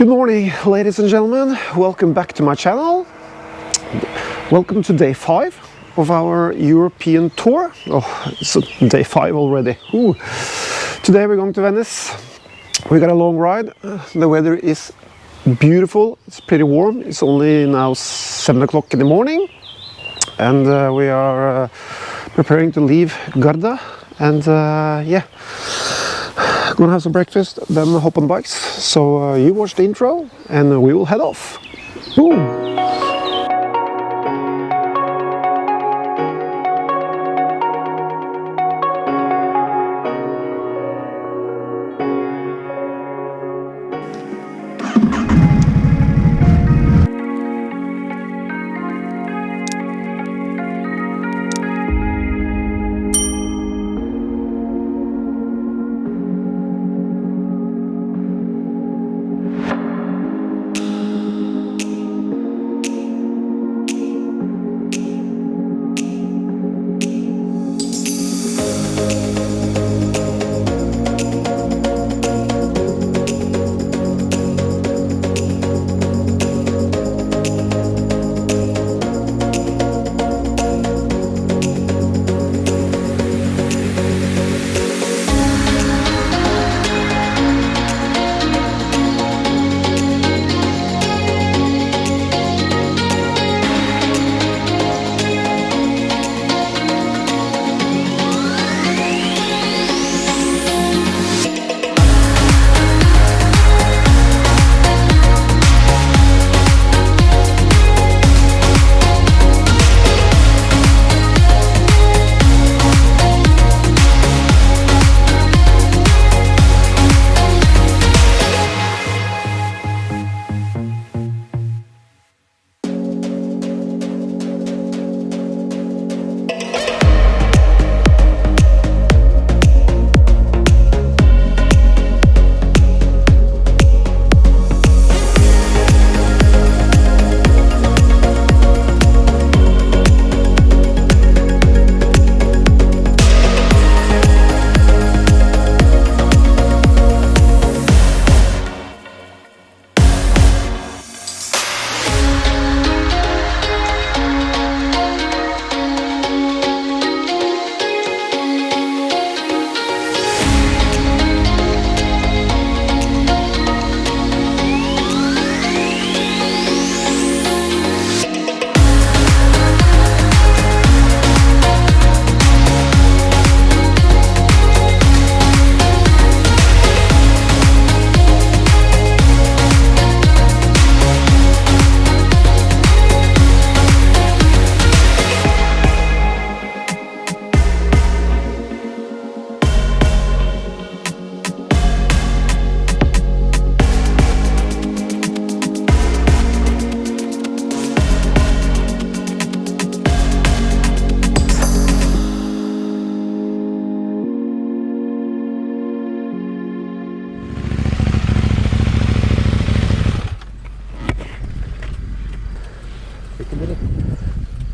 Good morning, ladies and gentlemen. Welcome back to my channel. Welcome to day 5 of our European tour. Oh, it's day 5 already. Ooh. Today we're going to Venice. We got a long ride. The weather is beautiful. It's pretty warm. It's only now 7 o'clock in the morning. And we are preparing to leave Garda. And yeah, gonna have some breakfast, then hop on bikes. So you watch the intro and we will head off. Boom!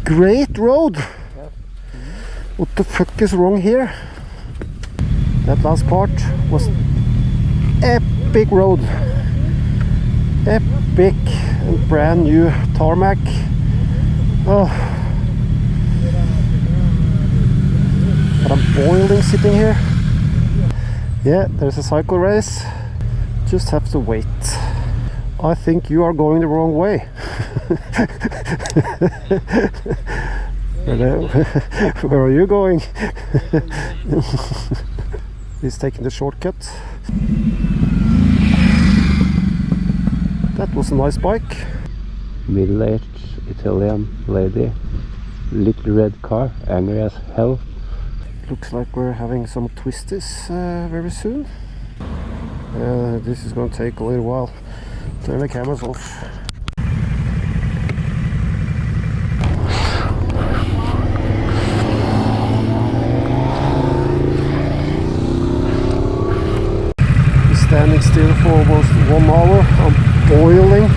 Great road! Yeah. What the fuck is wrong here? That last part was epic road. Epic and brand new tarmac. Oh. But I'm boiling sitting here. Yeah, there's a cycle race. Just have to wait. I think you are going the wrong way. Where are you going? He's taking the shortcut. That was a nice bike. Middle-aged Italian lady, little red car, angry as hell. Looks like we're having some twisties very soon. This is going to take a little while. Turn the cameras off. Standing still for almost 1 hour. I'm boiling.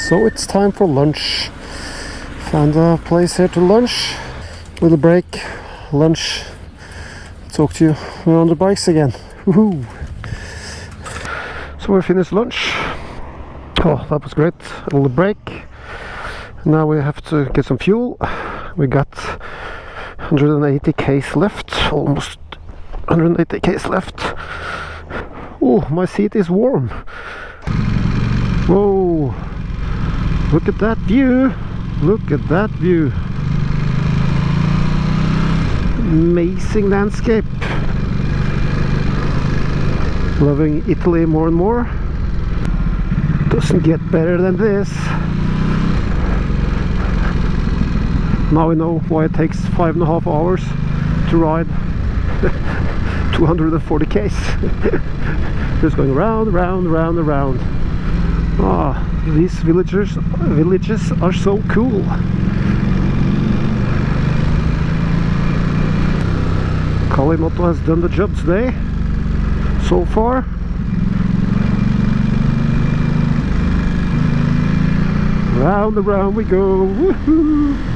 So it's time for lunch. Found a place here to lunch. Little break, lunch. Talk to you. We're on the bikes again. Woohoo! So we finished lunch. Oh, that was great. A little break. Now we have to get some fuel. We got 180 k's left. Almost 180 k's left. Oh, my seat is warm. Whoa! Look at that view! Look at that view! Amazing landscape. Loving Italy more and more. Doesn't get better than this. Now we know why it takes 5.5 hours to ride 240 k's. Just going round, round, round, and round. Ah, these villages are so cool. Kalimoto has done the job today, so far. Round and round we go. Woohoo!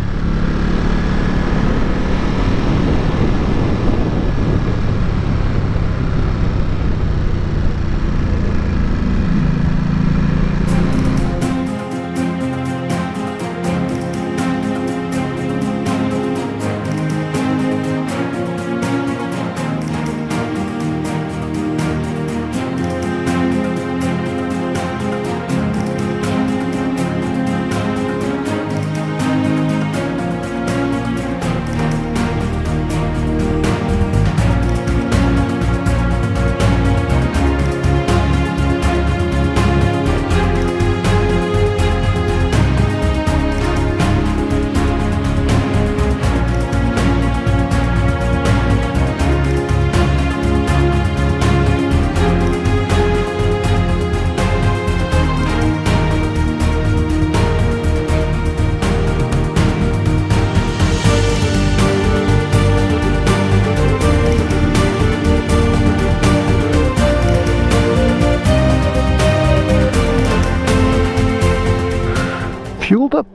Fueled up.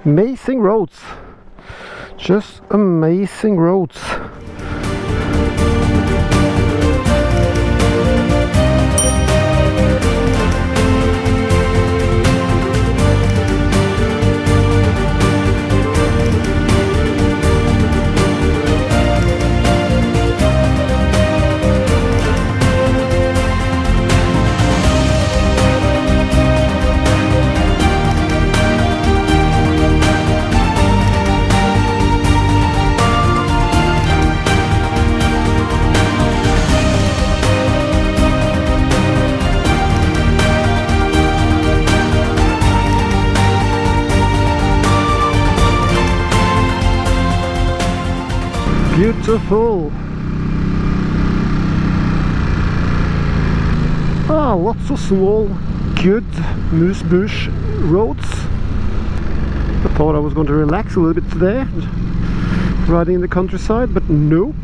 Amazing roads. Just amazing roads. Beautiful. Ah, lots of small, good moose bush roads. I thought I was going to relax a little bit today, riding in the countryside, but nope.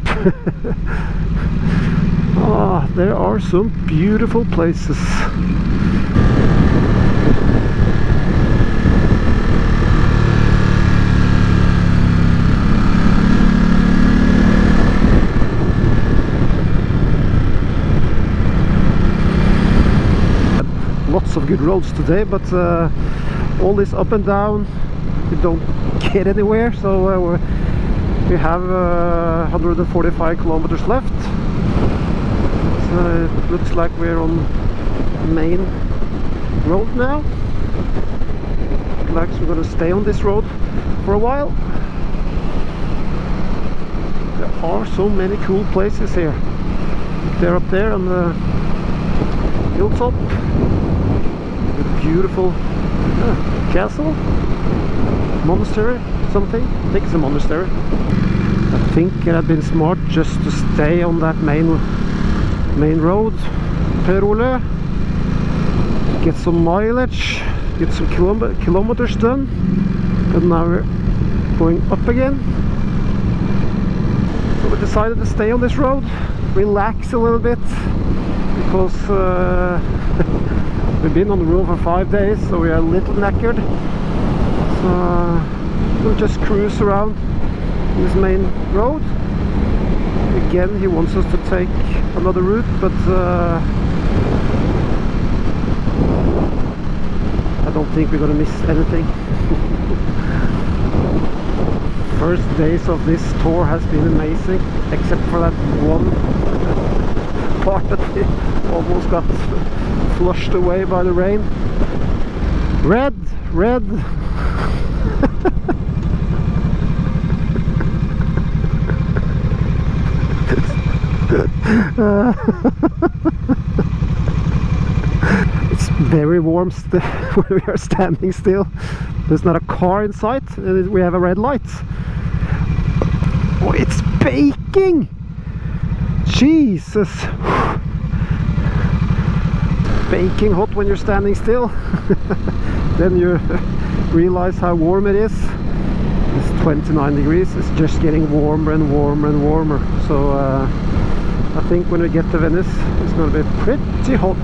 Ah, there are some beautiful places. Lots of good roads today, but all this up and down, we don't get anywhere. So we have 145 kilometers left. So it looks like we're on main road now. Looks like we're going to stay on this road for a while. There are so many cool places here. They're up there on the hilltop. Beautiful castle, monastery, something. I think it's a monastery. I think it had been smart just to stay on that main road, Per Ole. Get some mileage, get some kilometers done. But now we're going up again. So we decided to stay on this road, relax a little bit, because We've been on the road for 5 days, so we are a little knackered. So we'll just cruise around this main road. Again, he wants us to take another route, but I don't think we're gonna miss anything. First days of this tour has been amazing, except for that one part that we almost got flushed away by the rain. Red, red. It's very warm when we are standing still. There's not a car in sight, and we have a red light. Oh, it's baking! Jesus! Baking hot when you're standing still. Then you realize how warm it is. It's 29 degrees. It's just getting warmer and warmer and warmer. So I think when we get to Venice, it's going to be pretty hot.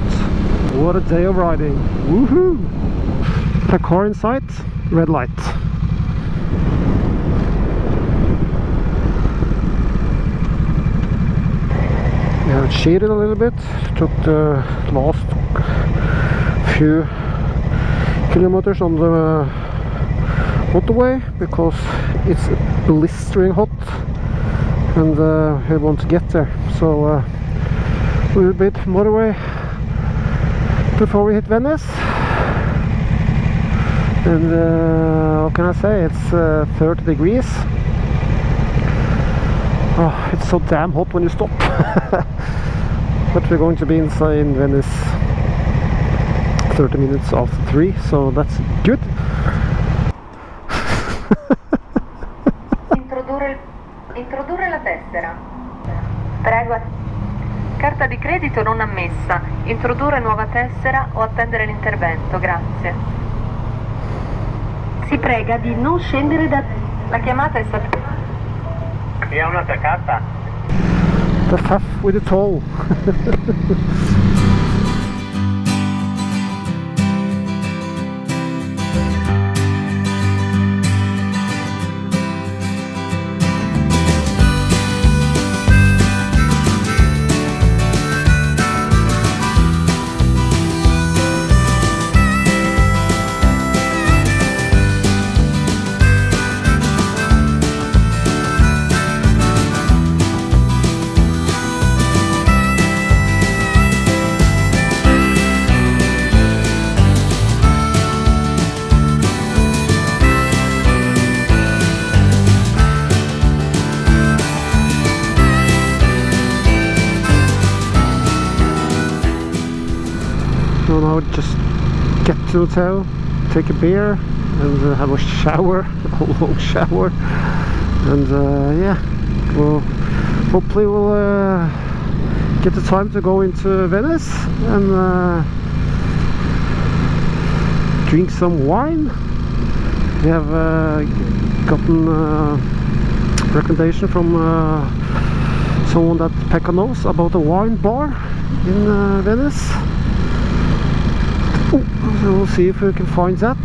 What a day of riding. Woohoo! A car in sight, red light. We have cheated a little bit. Took the last few kilometers on the motorway because it's blistering hot, and we want to get there. So a little bit motorway before we hit Venice. And what can I say? It's 30 degrees. Oh, it's so damn hot when you stop. But we're going to be inside in Venice 30 minutes after 3, so that's good. Introdurre la tessera. Prego. Carta di credito non ammessa. Introdurre nuova tessera o attendere l'intervento. Grazie. Si prega di non scendere da... La chiamata è stata... Vi ha un'altra carta? The fuff with the toll. So now just get to the hotel, take a beer, and have a shower, a long shower, and yeah, well, hopefully we'll get the time to go into Venice and drink some wine. We have gotten recommendation from someone that Pekka knows about a wine bar in Venice. So we'll see if we can find that.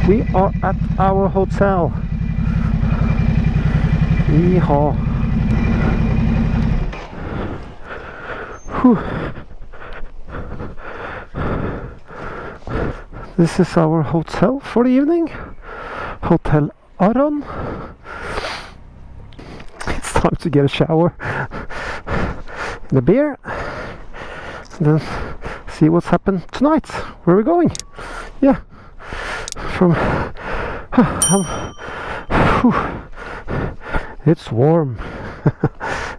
We are at our hotel. Yeehaw. Whew. This is our hotel for the evening. Hotel Aron. Time to get a shower and a beer, and then see what's happened tonight. Where are we going? Yeah, from it's warm.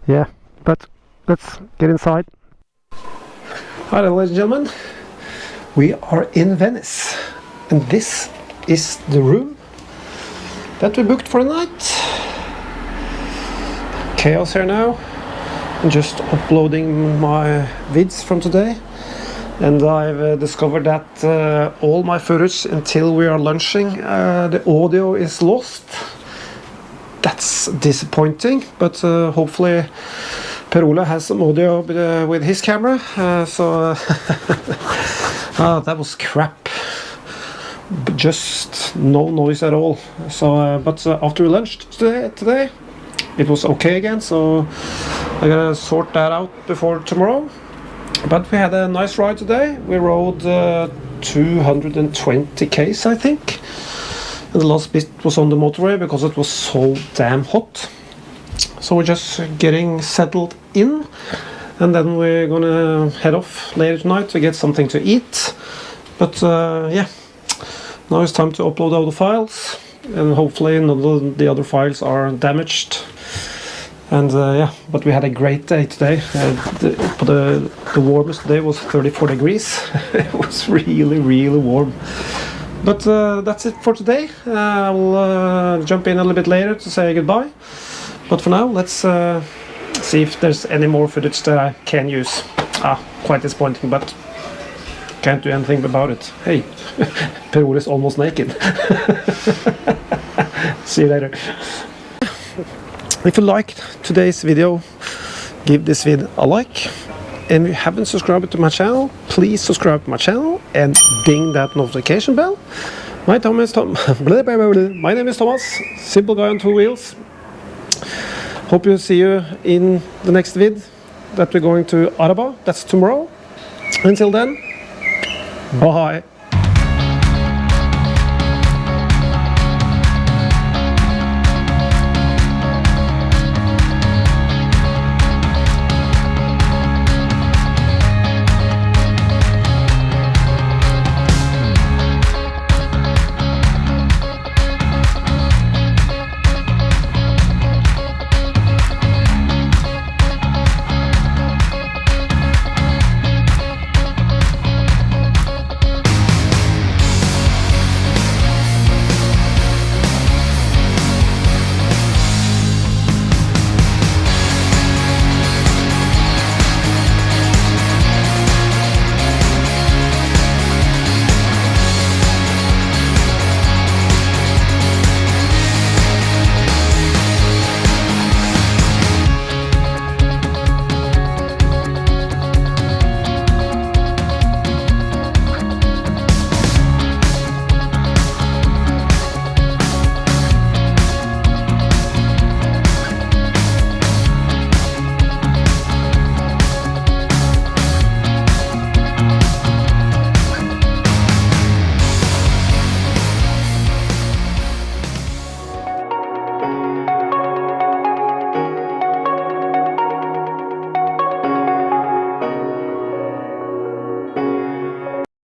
Yeah, but let's get inside. Hi there, ladies and gentlemen. We are in Venice, and this is the room that we booked for the night. Chaos here now. I'm just uploading my vids from today, and I've discovered that all my footage until we are lunching, the audio is lost. that's disappointing, but hopefully Per-Ole has some audio with his camera, that was crap. Just no noise at all. So but after lunch today it was okay again, so I gotta sort that out before tomorrow. But we had a nice ride today. We rode 220 km, I think, and the last bit was on the motorway because it was so damn hot. So we're just getting settled in, and then we're gonna head off later tonight to get something to eat. But yeah, now it's time to upload all the files, and hopefully none of the other files are damaged. And yeah, but we had a great day today. The warmest day was 34 degrees. It was really warm. But that's it for today. I'll jump in a little bit later to say goodbye. But for now, let's see if there's any more footage that I can use. Quite disappointing, but can't do anything about it. Hey, Per-Ole is almost naked. See you later. If you liked today's video, give this video a like. And if you haven't subscribed to my channel, please subscribe to my channel and ding that notification bell. My name is Thomas, simple guy on two wheels. Hope to see you in the next vid that we're going to Araba. That's tomorrow. Until then, bye.